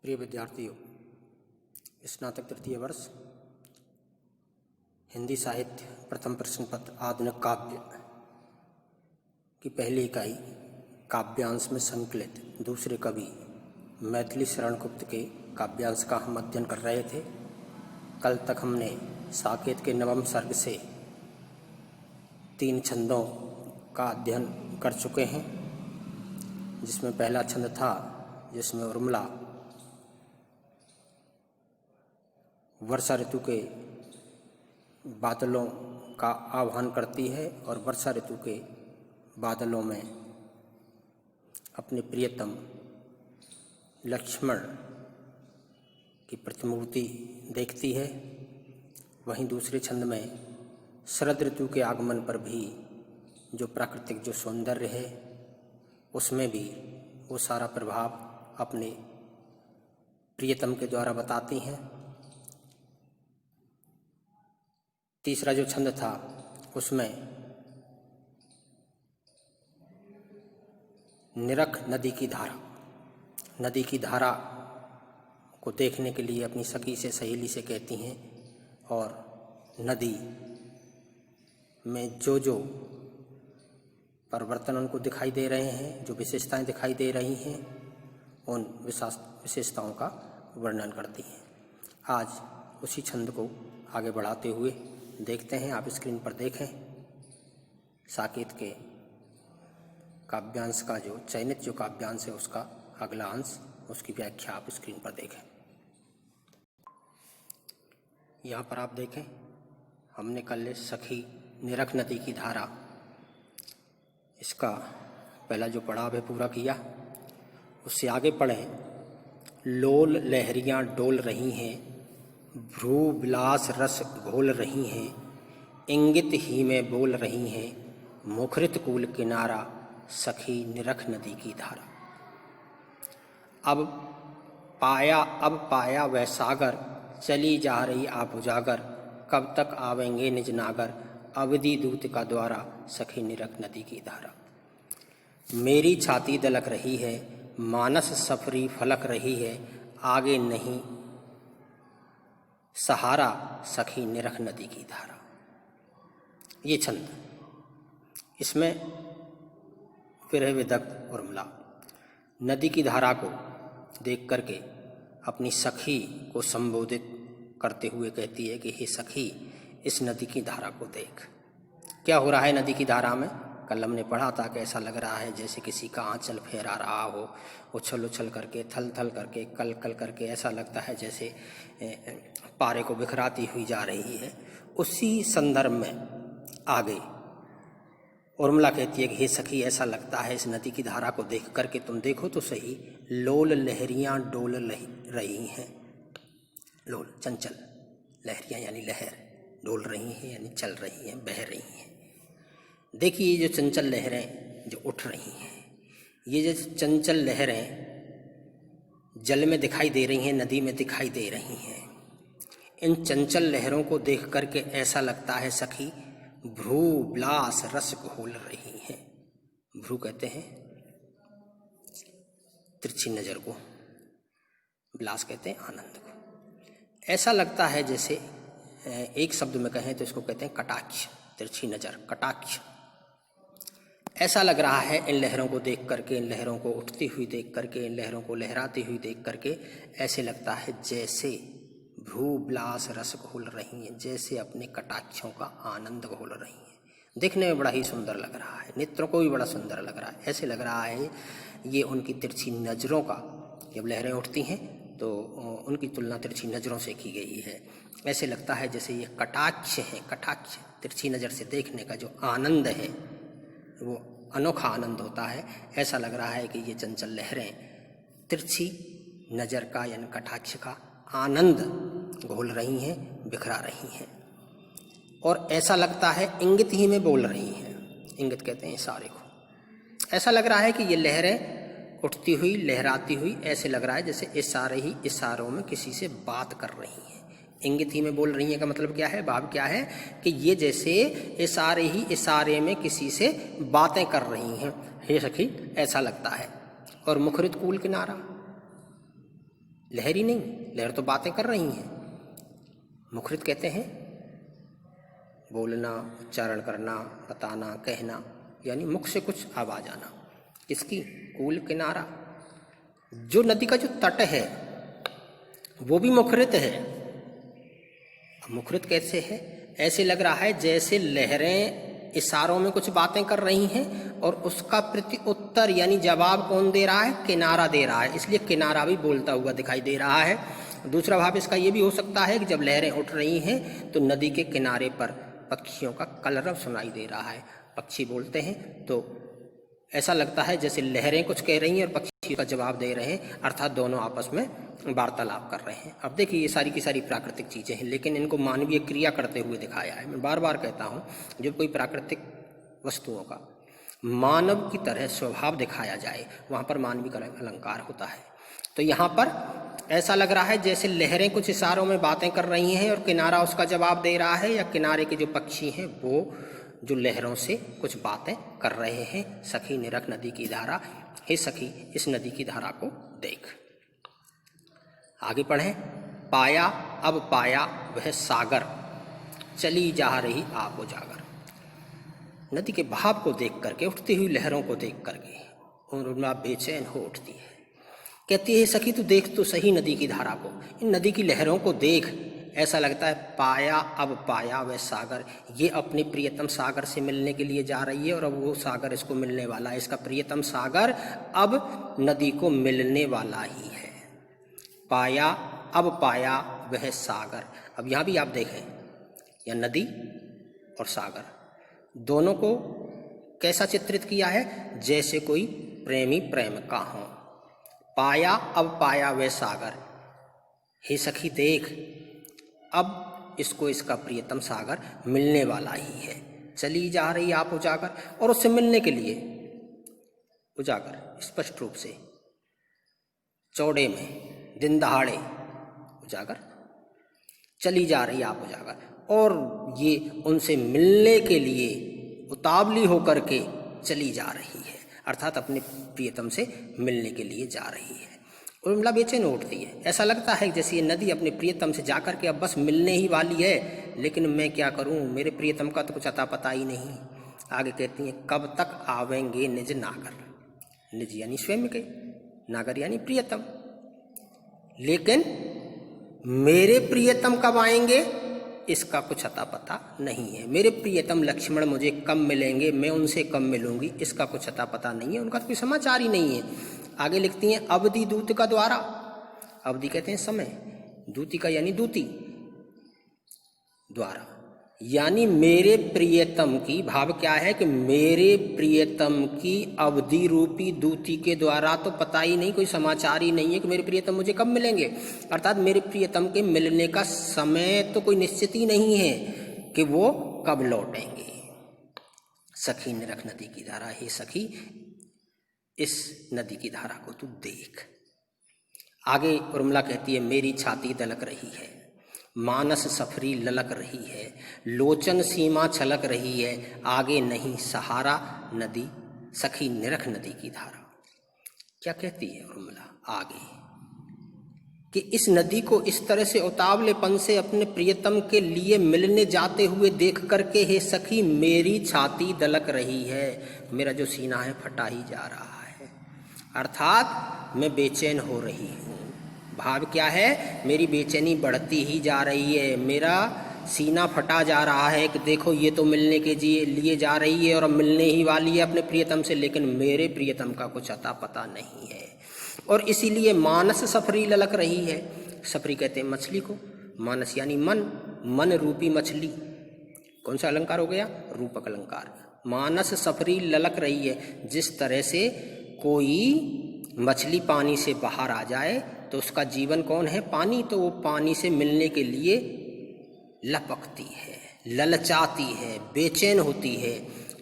प्रिय विद्यार्थियों, स्नातक तृतीय वर्ष हिंदी साहित्य प्रथम प्रश्न पत्र आधुनिक काव्य की पहली इकाई काव्यांश में संकलित दूसरे कवि मैथिली शरण गुप्त के काव्यांश का हम अध्ययन कर रहे थे। कल तक हमने साकेत के नवम सर्ग से 3 छंदों का अध्ययन कर चुके हैं, जिसमें पहला छंद था जिसमें उर्मिला वर्षा ऋतु के बादलों का आह्वान करती है और वर्षा ऋतु के बादलों में अपने प्रियतम लक्ष्मण की प्रतिमूर्ति देखती है। वहीं दूसरे छंद में शरद ऋतु के आगमन पर भी जो प्राकृतिक जो सौंदर्य है उसमें भी वो सारा प्रभाव अपने प्रियतम के द्वारा बताती हैं। तीसरा जो छंद था उसमें निरख नदी की धारा को देखने के लिए अपनी सखी से सहेली से कहती हैं और नदी में जो परिवर्तन उनको दिखाई दे रहे हैं, जो विशेषताएं दिखाई दे रही हैं, उन विशेषताओं का वर्णन करती हैं। आज उसी छंद को आगे बढ़ाते हुए देखते हैं। आप स्क्रीन पर देखें साकेत के काव्यांश का जो चयनित जो काव्यांश है उसका अगला अंश, उसकी व्याख्या आप स्क्रीन पर देखें। यहाँ पर आप देखें, हमने कल सखी निरख नदी की धारा इसका पहला जो पड़ाव है पूरा किया। उससे आगे पढ़ें। लोल लहरियाँ डोल रही हैं, भ्रू विलास रस घोल रही हैं, इंगित ही में बोल रही हैं, मुखरित कूल किनारा सखी निरख नदी की धारा। अब पाया वह सागर, चली जा रही आप उजागर, कब तक आवेंगे निज नागर, अवधि दूत का द्वारा सखी निरख नदी की धारा। मेरी छाती दलक रही है, मानस सफरी फलक रही है, आगे नहीं सहारा सखी निरख नदी की धारा। ये छंद, इसमें विरह विदग्ध उर्मिला नदी की धारा को देख करके अपनी सखी को संबोधित करते हुए कहती है कि हे सखी, इस नदी की धारा को देख। क्या हो रहा है नदी की धारा में? कल हमने पढ़ा था कि ऐसा लग रहा है जैसे किसी का आंचल फहरा रहा हो, उछल उछल करके, थल थल करके, कल कल करके, ऐसा लगता है जैसे पारे को बिखराती हुई जा रही है। उसी संदर्भ में आगे उर्मिला कहती है कि हे सखी, ऐसा लगता है इस नदी की धारा को देख करके तुम देखो तो सही, लोल लहरियाँ डोल रही हैं। लोल चंचल, लहरियाँ यानी लहर, डोल रही हैं यानी चल रही हैं, बह रही हैं। देखिए ये जो चंचल लहरें जो उठ रही हैं, ये जो चंचल लहरें जल में दिखाई दे रही हैं, नदी में दिखाई दे रही हैं। इन चंचल लहरों को देख करके ऐसा लगता है सखी, भ्रू विलास रस घोल रही हैं। भ्रू कहते हैं तिरछी नजर को, विलास कहते हैं आनंद को। ऐसा लगता है जैसे एक शब्द में कहें तो इसको कहते हैं कटाक्ष, तिरछी नजर, कटाक्ष। ऐसा लग रहा है इन लहरों को देख करके, इन लहरों को उठती हुई देख करके, इन लहरों को लहराती हुई देख करके ऐसे लगता है जैसे भ्रू विलास रस घोल रही हैं, जैसे अपने कटाक्षों का आनंद घोल रही हैं। देखने में बड़ा ही सुंदर लग रहा है, नेत्रों को भी बड़ा सुंदर लग रहा है। ऐसे लग रहा है ये उनकी तिरछी नज़रों का, जब लहरें उठती हैं तो उनकी तुलना तिरछी नज़रों से की गई है। ऐसे लगता है जैसे ये कटाक्ष हैं। कटाक्ष, तिरछी नज़र से देखने का जो आनंद है वो अनोखा आनंद होता है। ऐसा लग रहा है कि ये चंचल लहरें तिरछी नज़र का यानी कटाक्ष का आनंद घोल रही हैं, बिखरा रही हैं। और ऐसा लगता है इंगित ही में बोल रही हैं। इंगित कहते हैं इशारे को। ऐसा लग रहा है कि ये लहरें उठती हुई, लहराती हुई, ऐसे लग रहा है जैसे इशारे ही इशारों में किसी से बात कर रही हैं। इंगित ही में बोल रही हैं का मतलब क्या है, भाव क्या है कि ये जैसे इशारे ही इशारे में किसी से बातें कर रही हैं। हे सखी, ऐसा लगता है। और मुखरित कूल किनारा, लहरी नहीं, लहर तो बातें कर रही हैं। मुखरित कहते हैं बोलना, उच्चारण करना, बताना, कहना, यानी मुख से कुछ आवाज आना। किसकी? कूल, किनारा। जो नदी का जो तट है वो भी मुखरित है। मुखरित कैसे है? ऐसे लग रहा है जैसे लहरें इशारों में कुछ बातें कर रही हैं और उसका प्रति उत्तर यानी जवाब कौन दे रहा है? किनारा दे रहा है, इसलिए किनारा भी बोलता हुआ दिखाई दे रहा है। दूसरा भाव इसका ये भी हो सकता है कि जब लहरें उठ रही हैं तो नदी के किनारे पर पक्षियों का कलरव सुनाई दे रहा है। पक्षी बोलते हैं तो ऐसा लगता है जैसे लहरें कुछ कह रही हैं और पक्षी का जवाब दे रहे हैं, अर्थात दोनों आपस में वार्तालाप कर रहे हैं। अब देखिए ये सारी की सारी प्राकृतिक चीज़ें हैं, लेकिन इनको मानवीय क्रिया करते हुए दिखाया है। मैं बार बार कहता हूँ जब कोई प्राकृतिक वस्तुओं का मानव की तरह स्वभाव दिखाया जाए वहाँ पर मानवीय अलंकार होता है। तो यहाँ पर ऐसा लग रहा है जैसे लहरें कुछ इशारों में बातें कर रही हैं और किनारा उसका जवाब दे रहा है, या किनारे के जो पक्षी हैं वो जो लहरों से कुछ बातें कर रहे हैं। सखी निरख नदी की धारा, हे सखी इस नदी की धारा को देख। आगे पढ़ें। पाया अब पाया वह सागर, चली जा रही आप उजागर। नदी के बहाव को देख करके, उठती हुई लहरों को देख करके उर्मिला बेचैन हो उठती है। कहती है सखी तू देख तो सही नदी की धारा को, इन नदी की लहरों को देख। ऐसा लगता है पाया अब पाया वह सागर, ये अपने प्रियतम सागर से मिलने के लिए जा रही है और अब वो सागर इसको मिलने वाला है। इसका प्रियतम सागर अब नदी को मिलने वाला ही है। पाया अब पाया वह सागर। अब यहाँ भी आप देखें, यह नदी और सागर दोनों को कैसा चित्रित किया है? जैसे कोई प्रेमी प्रेम का हो। पाया अब पाया वह सागर, हे सखी देख अब इसको इसका प्रियतम सागर मिलने वाला ही है। चली जा रही आप उजागर, और उससे मिलने के लिए उजागर स्पष्ट रूप से चौड़े में दिन दहाड़े उजागर, चली जा रही आप उजागर, और ये उनसे मिलने के लिए उतावली होकर के चली जा रही है, अर्थात अपने प्रियतम से मिलने के लिए जा रही है। उर्मिला बेचैन उठती है। ऐसा लगता है जैसे ये नदी अपने प्रियतम से जाकर के अब बस मिलने ही वाली है, लेकिन मैं क्या करूं, मेरे प्रियतम का तो कुछ अता पता ही नहीं। आगे कहती हैं कब तक आवेंगे निज नागर, निज यानी स्वयं के, नागर यानी प्रियतम, लेकिन मेरे प्रियतम कब आएंगे इसका कुछ अता पता नहीं है। मेरे प्रियतम लक्ष्मण मुझे कब मिलेंगे, मैं उनसे कब मिलूंगी, इसका कुछ अता पता नहीं है, उनका कोई समाचार ही नहीं है। आगे लिखती हैं अवधि दूत का द्वारा, अवधि कहते हैं समय, दूती का यानी दूती, द्वारा यानी मेरे प्रियतम की, भाव क्या है कि मेरे प्रियतम की अवधि रूपी दूती के द्वारा तो पता ही नहीं, कोई समाचार ही नहीं है कि मेरे प्रियतम मुझे कब मिलेंगे, अर्थात मेरे प्रियतम के मिलने का समय तो कोई निश्चित ही नहीं है कि वो कब लौटेंगे। सखी निरख नदी की धारा, हे सखी इस नदी की धारा को तू देख। आगे उर्मिला कहती है मेरी छाती दलक रही है, मानस सफरी ललक रही है, लोचन सीमा छलक रही है, आगे नहीं सहारा नदी, सखी निरख नदी की धारा। क्या कहती है उर्मिला आगे कि इस नदी को इस तरह से उतावलेपन से अपने प्रियतम के लिए मिलने जाते हुए देख करके, हे सखी मेरी छाती दलक रही है, मेरा जो सीना है फटा ही जा रहा है, अर्थात मैं बेचैन हो रही हूँ। भाव क्या है, मेरी बेचैनी बढ़ती ही जा रही है, मेरा सीना फटा जा रहा है कि देखो ये तो मिलने के लिए जा रही है और अब मिलने ही वाली है अपने प्रियतम से, लेकिन मेरे प्रियतम का कुछ अता पता नहीं है, और इसीलिए मानस सफरी ललक रही है। सफरी कहते हैं मछली को, मानस यानी मन, मन रूपी मछली। कौन सा अलंकार हो गया? रूपक अलंकार। मानस सफरी ललक रही है, जिस तरह से कोई मछली पानी से बाहर आ जाए तो उसका जीवन कौन है? पानी, तो वो पानी से मिलने के लिए लपकती है, ललचाती है, बेचैन होती है,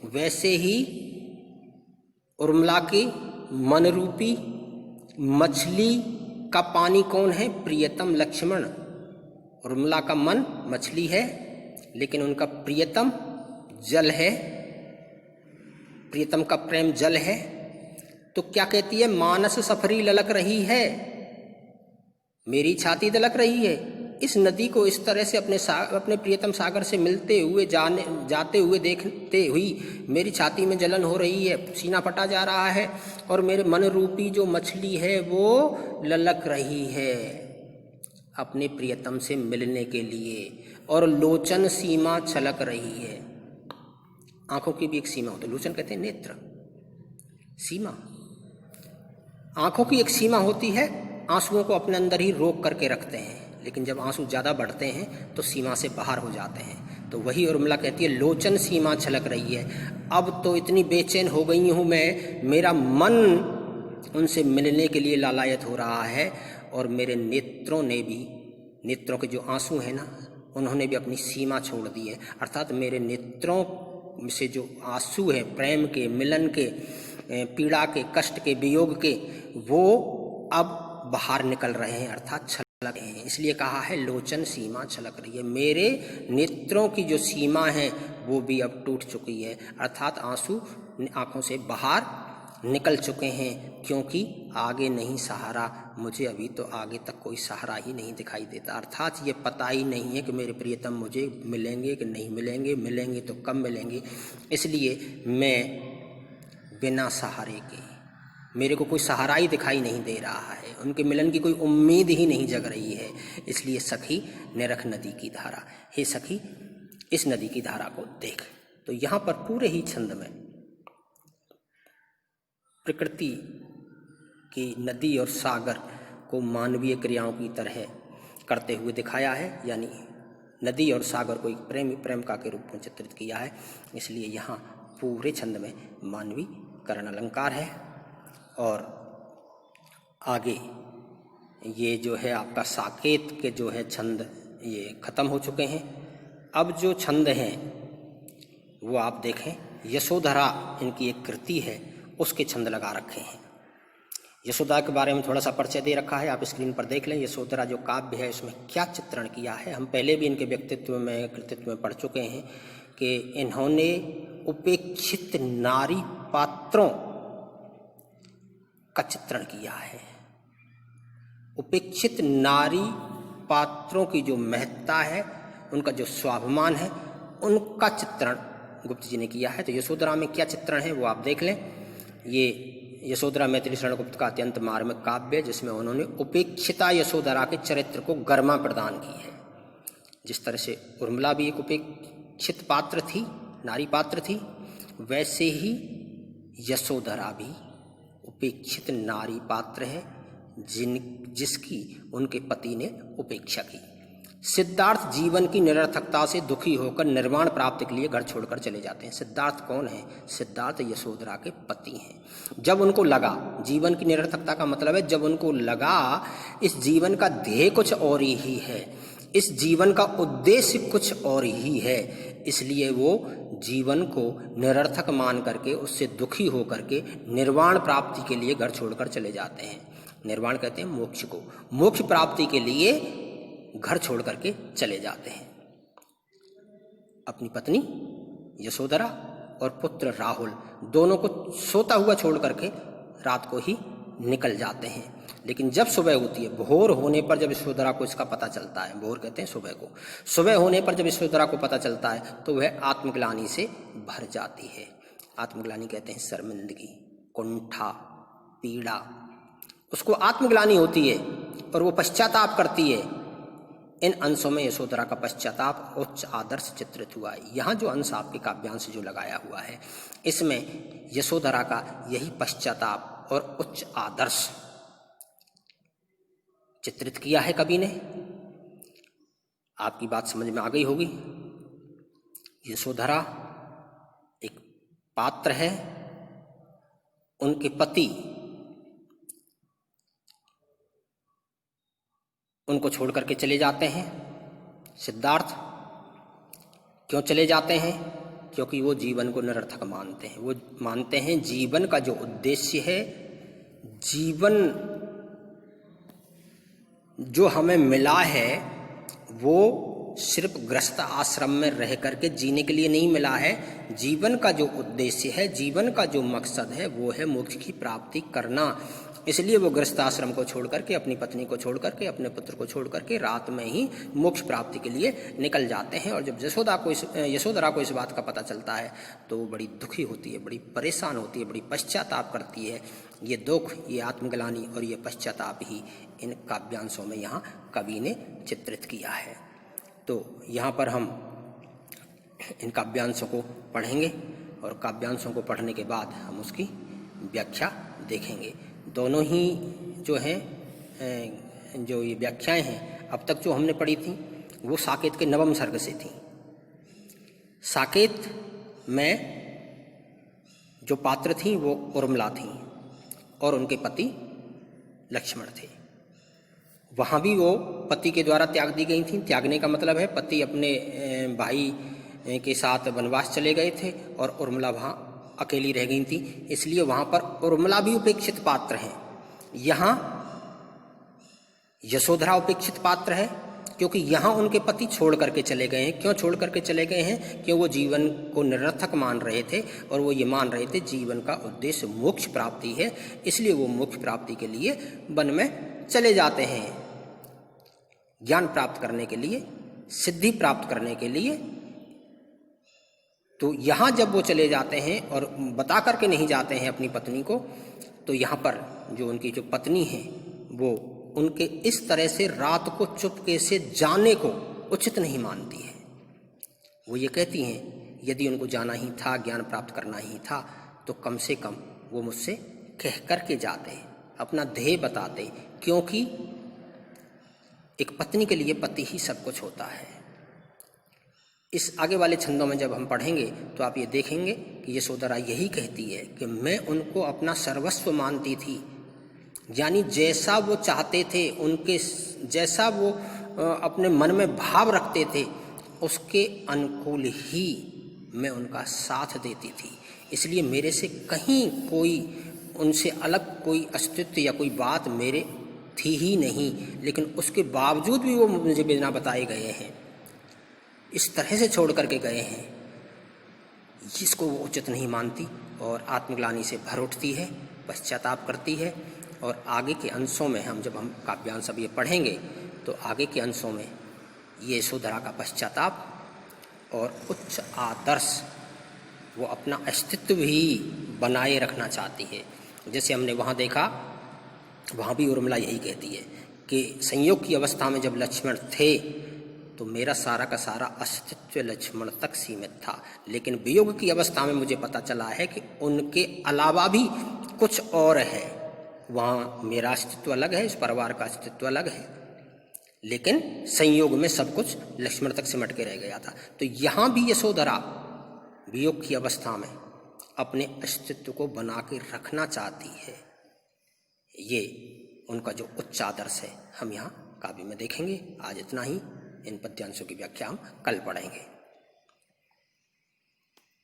वैसे ही उर्मिला की मन रूपी मछली का पानी कौन है? प्रियतम लक्ष्मण। उर्मिला का मन मछली है, लेकिन उनका प्रियतम जल है, प्रियतम का प्रेम जल है। तो क्या कहती है? मानस सफरी ललक रही है, मेरी छाती दलक रही है। इस नदी को इस तरह से अपने प्रियतम सागर से मिलते हुए जाते हुए देखते हुई मेरी छाती में जलन हो रही है, सीना फटा जा रहा है और मेरे मन रूपी जो मछली है वो ललक रही है अपने प्रियतम से मिलने के लिए, और लोचन सीमा छलक रही है। आंखों की भी एक सीमा होती है, लोचन कहते हैं नेत्र, सीमा। आंखों की एक सीमा होती है, आंसुओं को अपने अंदर ही रोक करके रखते हैं, लेकिन जब आंसू ज़्यादा बढ़ते हैं तो सीमा से बाहर हो जाते हैं। तो वही उर्मिला कहती है लोचन सीमा छलक रही है। अब तो इतनी बेचैन हो गई हूँ मैं, मेरा मन उनसे मिलने के लिए लालायत हो रहा है, और मेरे नेत्रों ने भी, नेत्रों के जो आंसू हैं ना, उन्होंने भी अपनी सीमा छोड़ दी है। अर्थात मेरे नेत्रों से जो आंसू हैं प्रेम के, मिलन के, पीड़ा के, कष्ट के, वियोग के, वो अब बाहर निकल रहे हैं, अर्थात छलक रहे हैं। इसलिए कहा है लोचन सीमा छलक रही है। मेरे नेत्रों की जो सीमा है वो भी अब टूट चुकी है, अर्थात आंसू आंखों से बाहर निकल चुके हैं, क्योंकि आगे नहीं सहारा, मुझे अभी तो आगे तक कोई सहारा ही नहीं दिखाई देता। अर्थात ये पता ही नहीं है कि मेरे प्रियतम मुझे मिलेंगे कि नहीं मिलेंगे, मिलेंगे तो कब मिलेंगे। इसलिए मैं बिना सहारे के, मेरे को कोई सहारा ही दिखाई नहीं दे रहा है, उनके मिलन की कोई उम्मीद ही नहीं जग रही है। इसलिए सखी निरख नदी की धारा, हे सखी इस नदी की धारा को देख। तो यहाँ पर पूरे ही छंद में प्रकृति की नदी और सागर को मानवीय क्रियाओं की तरह करते हुए दिखाया है, यानी नदी और सागर को एक प्रेमिका के रूप में चित्रित किया है। इसलिए यहाँ पूरे छंद में मानवीय करण अलंकार है। और आगे ये जो है आपका साकेत के जो है छंद ये खत्म हो चुके हैं। अब जो छंद हैं वो आप देखें, यशोधरा इनकी एक कृति है, उसके छंद लगा रखे हैं। यशोदा के बारे में थोड़ा सा परिचय दे रखा है, आप स्क्रीन पर देख लें। यशोधरा जो काव्य है उसमें क्या चित्रण किया है, हम पहले भी इनके व्यक्तित्व में, कृतित्व में पढ़ चुके हैं कि इन्होंने उपेक्षित नारी पात्रों का चित्रण किया है। उपेक्षित नारी पात्रों की जो महत्ता है, उनका जो स्वाभिमान है, उनका चित्रण गुप्त जी ने किया है। तो यशोधरा में क्या चित्रण है वो आप देख लें। ये यशोधरा मैथिली शरण गुप्त का अत्यंत मार्मिक काव्य, जिसमें उन्होंने उपेक्षिता यशोधरा के चरित्र को गरिमा प्रदान की है। जिस तरह से उर्मिला भी एक उपेक्षित पात्र थी, नारी पात्र थी, वैसे ही यशोधरा भी उपेक्षित नारी पात्र है, जिसकी उनके पति ने उपेक्षा की। सिद्धार्थ जीवन की निरर्थकता से दुखी होकर निर्वाण प्राप्ति के लिए घर छोड़कर चले जाते हैं। सिद्धार्थ कौन है? सिद्धार्थ यशोधरा के पति हैं। जब उनको लगा, जीवन की निरर्थकता का मतलब है जब उनको लगा इस जीवन का ध्येय कुछ और ही है, इस जीवन का उद्देश्य कुछ और ही है, इसलिए वो जीवन को निरर्थक मान करके, उससे दुखी हो करके निर्वाण प्राप्ति के लिए घर छोड़कर चले जाते हैं। निर्वाण कहते हैं मोक्ष को, मोक्ष प्राप्ति के लिए घर छोड़ करके चले जाते हैं। अपनी पत्नी यशोधरा और पुत्र राहुल दोनों को सोता हुआ छोड़ करके रात को ही निकल जाते हैं। लेकिन जब सुबह होती है, भोर होने पर जब यशोधरा को इसका पता चलता है, भोर कहते हैं सुबह को, सुबह होने पर जब यशोधरा को पता चलता है तो वह आत्मग्लानि से भर जाती है। आत्मग्लानि कहते हैं शर्मिंदगी, कुंठा, पीड़ा, उसको आत्मग्लानि होती है और वो पश्चाताप करती है। इन अंशों में यशोधरा का पश्चाताप उच्च आदर्श चित्रित हुआ है। यहाँ जो अंश आपके काव्यांश जो लगाया हुआ है, इसमें यशोधरा का यही पश्चाताप और उच्च आदर्श चित्रित किया है कवि ने। आपकी बात समझ में आ गई होगी। यशोधरा एक पात्र है, उनके पति उनको छोड़ करके चले जाते हैं। सिद्धार्थ क्यों चले जाते हैं? क्योंकि वो जीवन को निरर्थक मानते हैं। वो मानते हैं जीवन का जो उद्देश्य है, जीवन जो हमें मिला है, वो सिर्फ गृहस्थ आश्रम में रह करके जीने के लिए नहीं मिला है। जीवन का जो उद्देश्य है, जीवन का जो मकसद है, वो है मोक्ष की प्राप्ति करना। इसलिए वो गृहस्थ आश्रम को छोड़ करके, अपनी पत्नी को छोड़ करके, अपने पुत्र को छोड़ करके रात में ही मोक्ष प्राप्ति के लिए निकल जाते हैं। और जब यशोधरा को इस बात का पता चलता है तो वो बड़ी दुखी होती है, बड़ी परेशान होती है, बड़ी पश्चाताप करती है। ये दुख, ये आत्मग्लानि और ये पश्चाताप ही इन काव्यांशों में यहाँ कवि ने चित्रित किया है। तो यहाँ पर हम इन काव्यांशों को पढ़ेंगे और काव्यांशों को पढ़ने के बाद हम उसकी व्याख्या देखेंगे। दोनों ही जो हैं, जो ये व्याख्याएं हैं अब तक जो हमने पढ़ी थी वो साकेत के नवम सर्ग से थी। साकेत में जो पात्र थी वो उर्मिला थी और उनके पति लक्ष्मण थे। वहाँ भी वो पति के द्वारा त्याग दी गई थी। त्यागने का मतलब है पति अपने भाई के साथ वनवास चले गए थे और उर्मिला वहाँ अकेली रह गई थी, इसलिए वहाँ पर उर्मिला भी उपेक्षित पात्र हैं। यहाँ यशोधरा उपेक्षित पात्र है क्योंकि यहाँ उनके पति छोड़ करके चले गए हैं। क्यों छोड़ करके चले गए हैं? क्यों वो जीवन को निरर्थक मान रहे थे और वो ये मान रहे थे जीवन का उद्देश्य मोक्ष प्राप्ति है, इसलिए वो मोक्ष प्राप्ति के लिए वन में चले जाते हैं, ज्ञान प्राप्त करने के लिए, सिद्धि प्राप्त करने के लिए। तो यहाँ जब वो चले जाते हैं और बता करके नहीं जाते हैं अपनी पत्नी को, तो यहाँ पर जो उनकी जो पत्नी है वो उनके इस तरह से रात को चुपके से जाने को उचित नहीं मानती है। वो ये कहती हैं यदि उनको जाना ही था, ज्ञान प्राप्त करना ही था, तो कम से कम वो मुझसे कह करके जाते, अपना ध्येय बताते, क्योंकि एक पत्नी के लिए पति ही सब कुछ होता है। इस आगे वाले छंदों में जब हम पढ़ेंगे तो आप ये देखेंगे कि यशोधरा यही कहती है कि मैं उनको अपना सर्वस्व मानती थी, यानी जैसा वो चाहते थे, उनके जैसा वो अपने मन में भाव रखते थे, उसके अनुकूल ही मैं उनका साथ देती थी। इसलिए मेरे से कहीं कोई उनसे अलग कोई अस्तित्व या कोई बात मेरे थी ही नहीं, लेकिन उसके बावजूद भी वो मुझे बिना बताए गए हैं, इस तरह से छोड़ करके गए हैं, जिसको वो उचित नहीं मानती और आत्मग्लानि से भर उठती है, पश्चाताप करती है। और आगे के अंशों में जब हम काव्यांश अब ये पढ़ेंगे तो आगे के अंशों में ये यशोधरा का पश्चाताप और उच्च आदर्श, वो अपना अस्तित्व भी बनाए रखना चाहती है। जैसे हमने वहाँ देखा, वहाँ भी उर्मिला यही कहती है कि संयोग की अवस्था में जब लक्ष्मण थे तो मेरा सारा का सारा अस्तित्व लक्ष्मण तक सीमित था, लेकिन वियोग की अवस्था में मुझे पता चला है कि उनके अलावा भी कुछ और है। वहाँ मेरा अस्तित्व अलग है, इस परिवार का अस्तित्व अलग है, लेकिन संयोग में सब कुछ लक्ष्मण तक सिमट के रह गया था। तो यहाँ भी यशोधरा वियोग की अवस्था में अपने अस्तित्व को बना के रखना चाहती है। ये उनका जो उच्च आदर्श है हम यहाँ काव्य में देखेंगे। आज इतना ही। इन पद्यांशों की व्याख्या हम कल पढ़ेंगे।